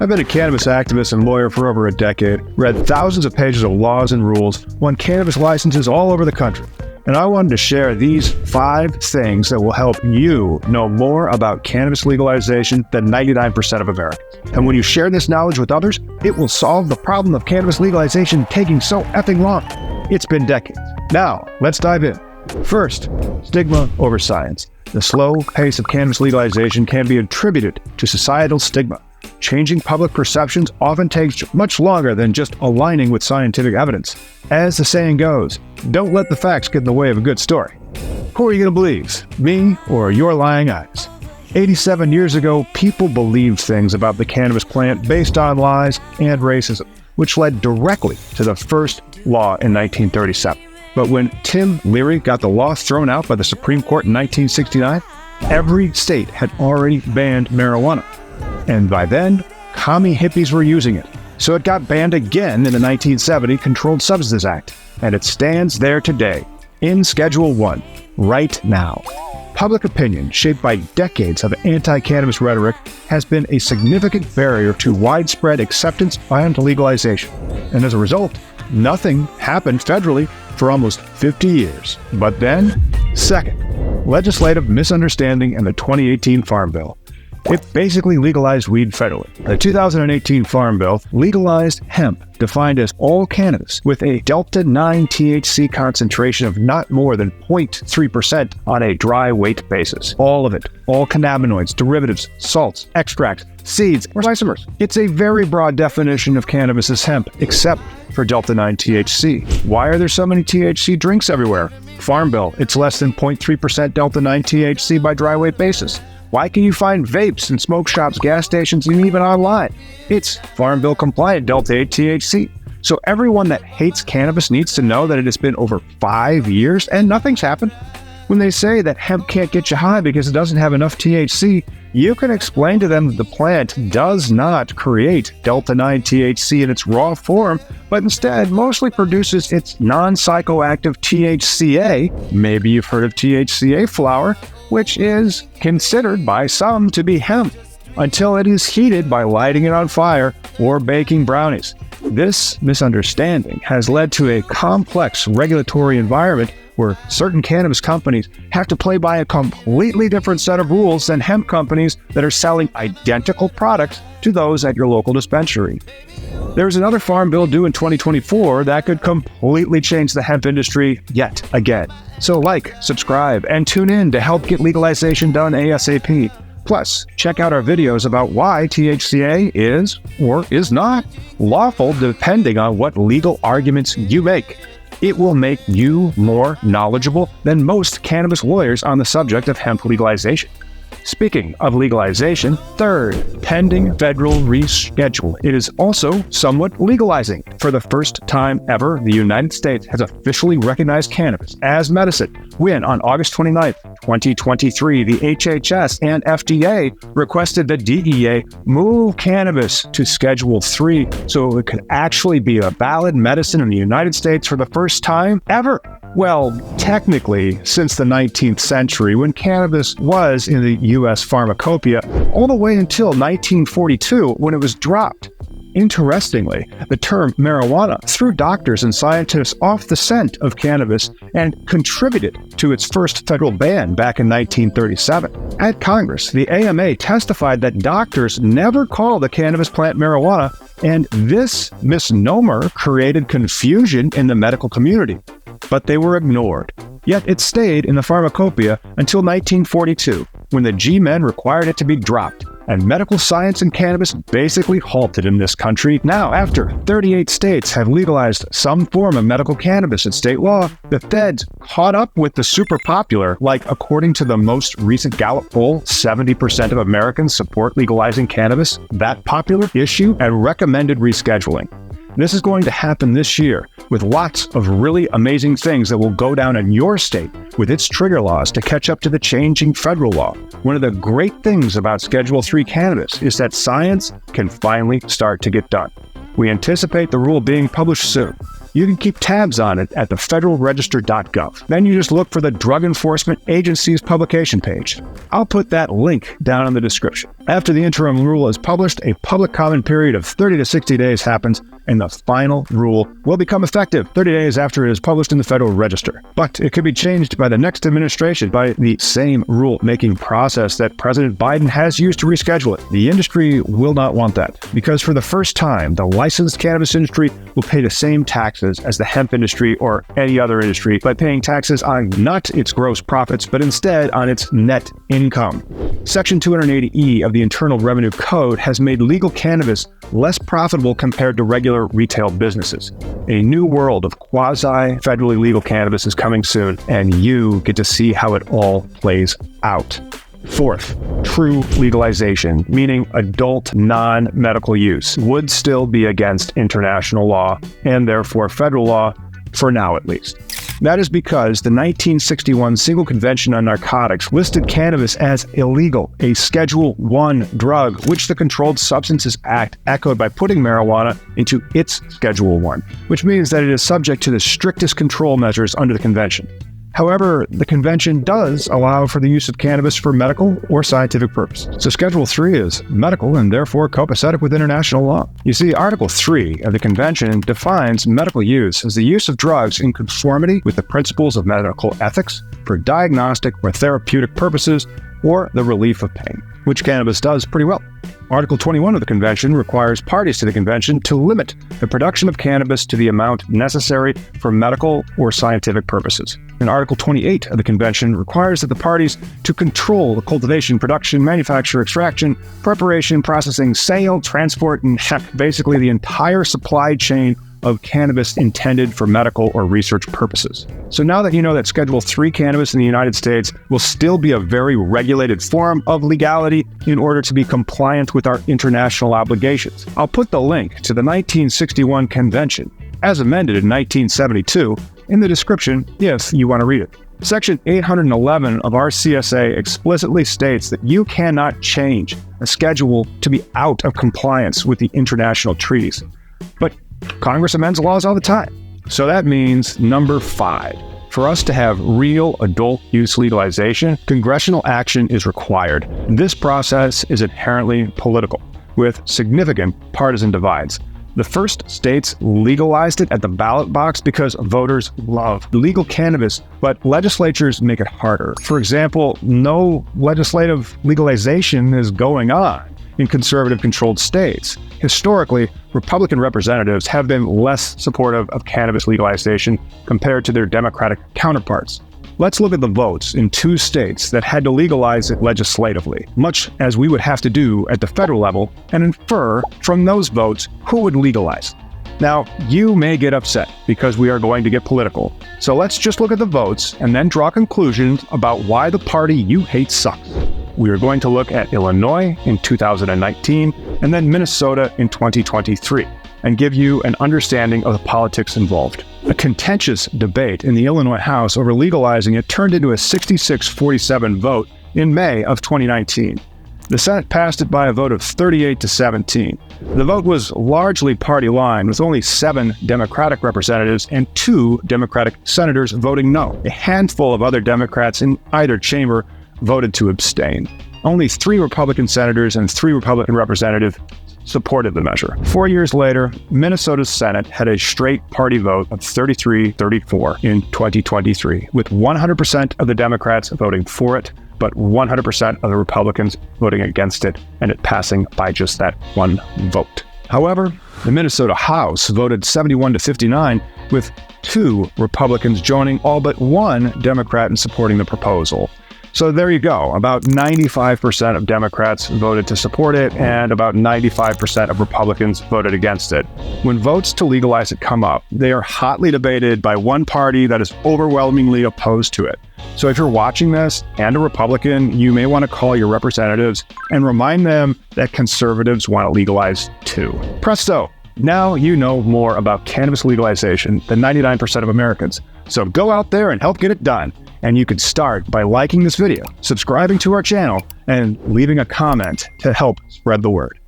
I've been a cannabis activist and lawyer for over a decade, read thousands of pages of laws and rules, won cannabis licenses all over the country. And I wanted to share these 5 things that will help you know more about cannabis legalization than 99% of Americans. And when you share this knowledge with others, it will solve the problem of cannabis legalization taking so effing long. It's been decades. Now, let's dive in. First, stigma over science. The slow pace of cannabis legalization can be attributed to societal stigma. Changing public perceptions often takes much longer than just aligning with scientific evidence. As the saying goes, don't let the facts get in the way of a good story. Who are you going to believe, me or your lying eyes? 87 years ago, people believed things about the cannabis plant based on lies and racism, which led directly to the first law in 1937. But when Tim Leary got the law thrown out by the Supreme Court in 1969, every state had already banned marijuana. And by then, commie hippies were using it. So it got banned again in the 1970 Controlled Substances Act. And it stands there today, in Schedule 1, right now. Public opinion, shaped by decades of anti-cannabis rhetoric, has been a significant barrier to widespread acceptance and legalization. And as a result, nothing happened federally for almost 50 years. But then, second, legislative misunderstanding and the 2018 Farm Bill. It basically legalized weed federally. The 2018 Farm Bill legalized hemp, defined as all cannabis, with a delta-9 THC concentration of not more than 0.3% on a dry weight basis. All of it, all cannabinoids, derivatives, salts, extracts, seeds, or isomers. It's a very broad definition of cannabis as hemp, except for delta-9 THC. Why are there so many THC drinks everywhere? Farm Bill, it's less than 0.3% delta-9 THC by dry weight basis. Why can you find vapes in smoke shops, gas stations, and even online? It's Farm Bill compliant delta-8 THC. So everyone that hates cannabis needs to know that it has been over 5 years and nothing's happened. When they say that hemp can't get you high because it doesn't have enough THC, you can explain to them that the plant does not create delta-9 THC in its raw form, but instead mostly produces its non-psychoactive THCA, maybe you've heard of THCA flower, which is considered by some to be hemp, until it is heated by lighting it on fire or baking brownies. This misunderstanding has led to a complex regulatory environment where certain cannabis companies have to play by a completely different set of rules than hemp companies that are selling identical products to those at your local dispensary. There's another farm bill due in 2024 that could completely change the hemp industry yet again. So like, subscribe, and tune in to help get legalization done ASAP. Plus, check out our videos about why THCA is or is not lawful depending on what legal arguments you make. It will make you more knowledgeable than most cannabis lawyers on the subject of hemp legalization. Speaking of legalization, third, pending federal reschedule. It is also somewhat legalizing. For the first time ever, the United States has officially recognized cannabis as medicine when, on August 29th, 2023, the HHS and FDA requested the DEA move cannabis to Schedule 3 so it could actually be a valid medicine in the United States for the first time ever. Well, technically, since the 19th century, when cannabis was in the U.S. pharmacopoeia, all the way until 1942, when it was dropped. Interestingly, the term marijuana threw doctors and scientists off the scent of cannabis and contributed to its first federal ban back in 1937. At Congress, the AMA testified that doctors never call the cannabis plant marijuana, and this misnomer created confusion in the medical community. But they were ignored. Yet it stayed in the pharmacopoeia until 1942, when the G-Men required it to be dropped, and medical science and cannabis basically halted in this country. Now, after 38 states have legalized some form of medical cannabis in state law, the feds caught up with the super popular, like according to the most recent Gallup poll, 70% of Americans support legalizing cannabis, that popular issue, and recommended rescheduling. This is going to happen this year with lots of really amazing things that will go down in your state with its trigger laws to catch up to the changing federal law. One of the great things about Schedule 3 cannabis is that science can finally start to get done. We anticipate the rule being published soon. You can keep tabs on it at the federalregister.gov. Then you just look for the Drug Enforcement Agency's publication page. I'll put that link down in the description. After the interim rule is published, a public comment period of 30 to 60 days happens, and the final rule will become effective 30 days after it is published in the Federal Register. But it could be changed by the next administration by the same rule-making process that President Biden has used to reschedule it. The industry will not want that, because for the first time, the licensed cannabis industry will pay the same taxes as the hemp industry or any other industry by paying taxes on not its gross profits, but instead on its net income. Section 280E of the Internal Revenue Code has made legal cannabis less profitable compared to regular retail businesses. A new world of quasi-federally legal cannabis is coming soon, and you get to see how it all plays out. Fourth, true legalization, meaning adult non-medical use, would still be against international law and therefore federal law, for now at least. That is because the 1961 Single Convention on Narcotics listed cannabis as illegal, a Schedule I drug, which the Controlled Substances Act echoed by putting marijuana into its Schedule I, which means that it is subject to the strictest control measures under the convention. However, the convention does allow for the use of cannabis for medical or scientific purposes. So Schedule III is medical and therefore copacetic with international law. You see, Article 3 of the convention defines medical use as the use of drugs in conformity with the principles of medical ethics for diagnostic or therapeutic purposes or the relief of pain, which cannabis does pretty well. Article 21 of the Convention requires parties to the Convention to limit the production of cannabis to the amount necessary for medical or scientific purposes. And Article 28 of the Convention requires that the parties to control the cultivation, production, manufacture, extraction, preparation, processing, sale, transport, and heck, basically the entire supply chain of cannabis intended for medical or research purposes. So now that you know that Schedule III cannabis in the United States will still be a very regulated form of legality in order to be compliant with our international obligations, I'll put the link to the 1961 convention, as amended in 1972, in the description if you want to read it. Section 811 of our CSA explicitly states that you cannot change a schedule to be out of compliance with the international treaties. But Congress amends laws all the time. So that means number 5. For us to have real adult use legalization, congressional action is required. This process is inherently political, with significant partisan divides. The first states legalized it at the ballot box because voters love legal cannabis, but legislatures make it harder. For example, no legislative legalization is going on in conservative-controlled states. Historically, Republican representatives have been less supportive of cannabis legalization compared to their Democratic counterparts. Let's look at the votes in 2 states that had to legalize it legislatively, much as we would have to do at the federal level, and infer from those votes who would legalize. Now, you may get upset because we are going to get political, so let's just look at the votes and then draw conclusions about why the party you hate sucks. We are going to look at Illinois in 2019 and then Minnesota in 2023 and give you an understanding of the politics involved. A contentious debate in the Illinois House over legalizing it turned into a 66-47 vote in May of 2019. The Senate passed it by a vote of 38-17. The vote was largely party line, with only 7 Democratic representatives and 2 Democratic senators voting no. A handful of other Democrats in either chamber voted to abstain. Only 3 Republican senators and 3 Republican representatives supported the measure. 4 years later, Minnesota's Senate had a straight party vote of 33-34 in 2023, with 100% of the Democrats voting for it, but 100% of the Republicans voting against it, and it passing by just that 1 vote. However, the Minnesota House voted 71-59, with 2 Republicans joining all but 1 Democrat in supporting the proposal. So there you go. About 95% of Democrats voted to support it, and about 95% of Republicans voted against it. When votes to legalize it come up, they are hotly debated by one party that is overwhelmingly opposed to it. So if you're watching this and a Republican, you may want to call your representatives and remind them that conservatives want to legalize too. Presto! Now you know more about cannabis legalization than 99% of Americans. So go out there and help get it done. And you can start by liking this video, subscribing to our channel, and leaving a comment to help spread the word.